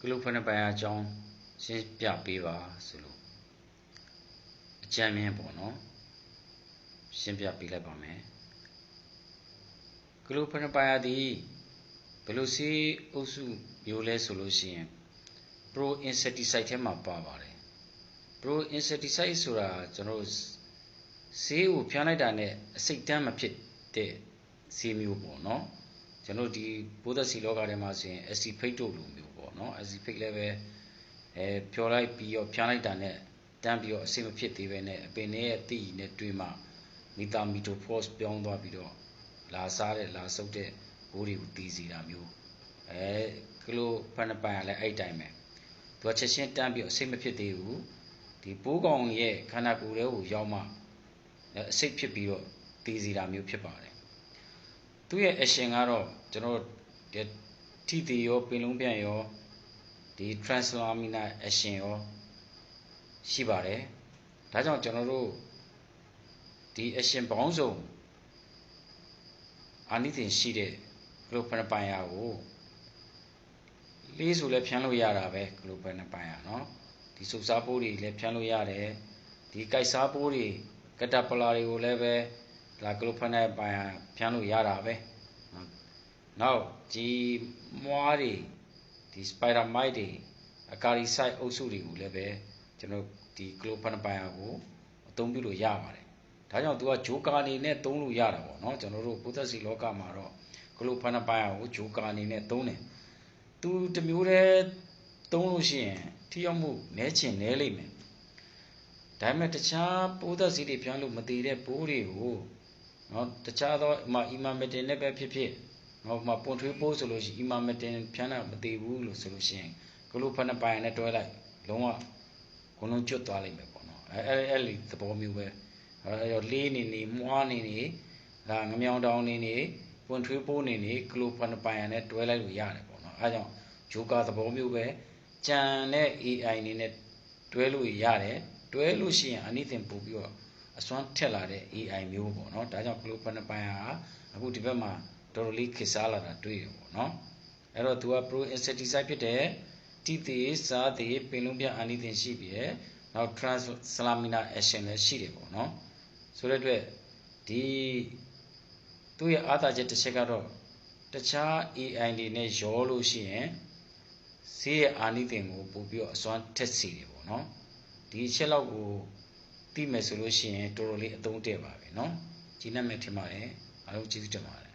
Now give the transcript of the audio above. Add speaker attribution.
Speaker 1: ကလုဖနပိုင်အကြောင်းရှင်းပြပေးပါဆိုလို့အကြမ်းမြင်ပေါ့နော်ရှင်းပြပေးလိုက်ပါမယ်ကလုဖနပိုင်သည်ဘယ်လိုဆေးအုပ်စုမျိုးလဲဆိုလို့ရှိရင် pro insecticide ထဲမှာပါပါတယ် pro insecticide ဆိုတာကျွန်တော်ဆေးကိုဖျန်းလိုက်တာနဲ့အစိတ်တန်းမဖြစ်တဲ့ဆေးမျိုးပေါ့နော်ကျွန်တော်ဒီဘိုးသက်စီလောကထဲမှာဆိုရင် acephate တို့လိုမျိုးပေါ့နော် acephate လည်းပဲဖြော်လိုက်ပြီးတော့ဖျန်းလိုက်တာနဲ့တန်းပြီးတော့အစိတ်မဖြစ်သေးပဲနဲ့အပင်ရဲ့အသီးနဲ့တွေးမှမီတာမီတိုဖော့စ်ပြောင်းသွားပြီးတော့လာစားတဲ့လာဆုပ်တဲ့ဘိုးတွေကိုတီးစီတာမျိုးကလိုဖန်ပိုင်ကလည်းအဲ့တိုင်းပဲသူကချက်ချင်းတန်းပြီးအစိတ်မဖြစ်သေးဘူးဒီပိုးကောင်ရဲ့ခန္ဓာကိုယ်ထဲကိုရောက်မှအစိတ်ဖြစ်ပြီးတော့တီးစီတာမျိုးဖြစ်ပါတယ်သူရဲ့အရှင်ကတော့ကျွန်တော်ထိသေးရောပင်လုံးပြန်ရောဒီ translamina အရှင်ရောရှိပါတယ်ဒါကြောင့်ကျွန်တော်တို့ဒီအရှင်ပေါင်းစုံအာနိသင်ရှိတဲ့ကလိုဖန်ပိုင်ယာကိုလေးဆိုလည်းဖြန်းလို့ရတာပဲကလိုဖန်ပိုင်ယာเนาะဒီစုပ်စားပိုးတွေလည်းဖြန်းလို့ရတယ်ဒီကြိုက်စားပိုးတွေကတာပလာတွေကိုလည်းပဲဒါကလိုဖန်ပိုင်ယာဖြန်းလို့ရတာပဲနောက်ဒီမွားတွေဒီစပိုင်ဒါမိုက်တွေအကာရီဆိုက်အုပ်စုတွေကိုလည်းပဲကျွန်တော်ဒီကလိုဖန်ပိုင်ယာကိုအသုံးပြုလို့ရပါတယ်ဒါကြောင့်သူကဂျိုကာအနေနဲ့သုံးလို့ရတာပေါ့เนาะကျွန်တော်တို့ဘုသက်စီလောကမှာတော့ကလိုဖန်ပိုင်ယာကိုဂျိုကာအနေနဲ့သုံးတယ်သူတမျိုးတည်းသုံးလို့ရှိရင်ထိရောက်မှုနည်းချင်နည်းလိမ့်မယ်ဒါပေမဲ့တခြားဘုသက်စီတွေပြန်လို့မတည်တဲ့ပိုးတွေကိုเนาะတခြားသောအီမာမက်တင်နဲ့ပဲဖြစ်ဖြစ်เนาะပွန်ထွေးပိုးဆိုလို့ရှိရင်အီမာမက်တင်ဖြန်းတာမတည်ဘူးလို့ဆိုလို့ရှိရင်ကလိုဖန်ပိုင်ယာနဲ့တွဲလိုက်လုံးဝဂုဏ်လုံးကျွတ်သွားလိမ့်မယ်ပေါ့เนาะအဲ့ဒီသဘောမျိုးပဲအဲ့တော့လေးနေမွှားနေဒါငမြောင်တောင်နေပွန်ထွေးပိုးနေကလိုဖန်ပိုင်ယာနဲ့တွဲလိုက်လို့ရတယ်ပေါ့เนาะအဲကြောင့်ဂျိုကာသဘောမျိုးပဲကြံတဲ့ AI နေနဲ့တွဲလို့ရတယ်တွဲလို့ရှိရင်အနိသင်ပို့ပြီးတော့အစွမ်းထက်လာတဲ့ AI မျိုးပေါ့เนาะဒါကြောင့်ကလိုဖန်ပိုင်ယာအခုဒီဘက်မှာတော်တော်လေးခေတ်စားလာတာတွေ့ရပေါ့เนาะအဲ့တော့သူက pro insecticide ဖြစ်တဲ့တိသေးစားသေးပင်လုံးပြအနိသင်ရှိပြီရဲ့နောက် translamina action လည်းရှိတယ်ပေါ့เนาะဆိုတဲ့အတွက်ဒီသူ့ရဲ့အားသာချက်တစ်ချက်ကတော့တခြား AI တွေနဲ့ရောလို့ရှိရင်ဈေးရဲ့အာနိသင်ကိုပို့ပြီးတော့အစွမ်းထက်စီတယ်ပေါ့နော်ဒီအချက်လောက်ကိုသိမယ်ဆိုလို့ရှိရင်တော်တော်လေးအသုံးတဲ့ပါပဲเนาะကြီးနက်မဲ့ထင်ပါတယ်အားလုံးကျေးဇူးတင်ပါတယ်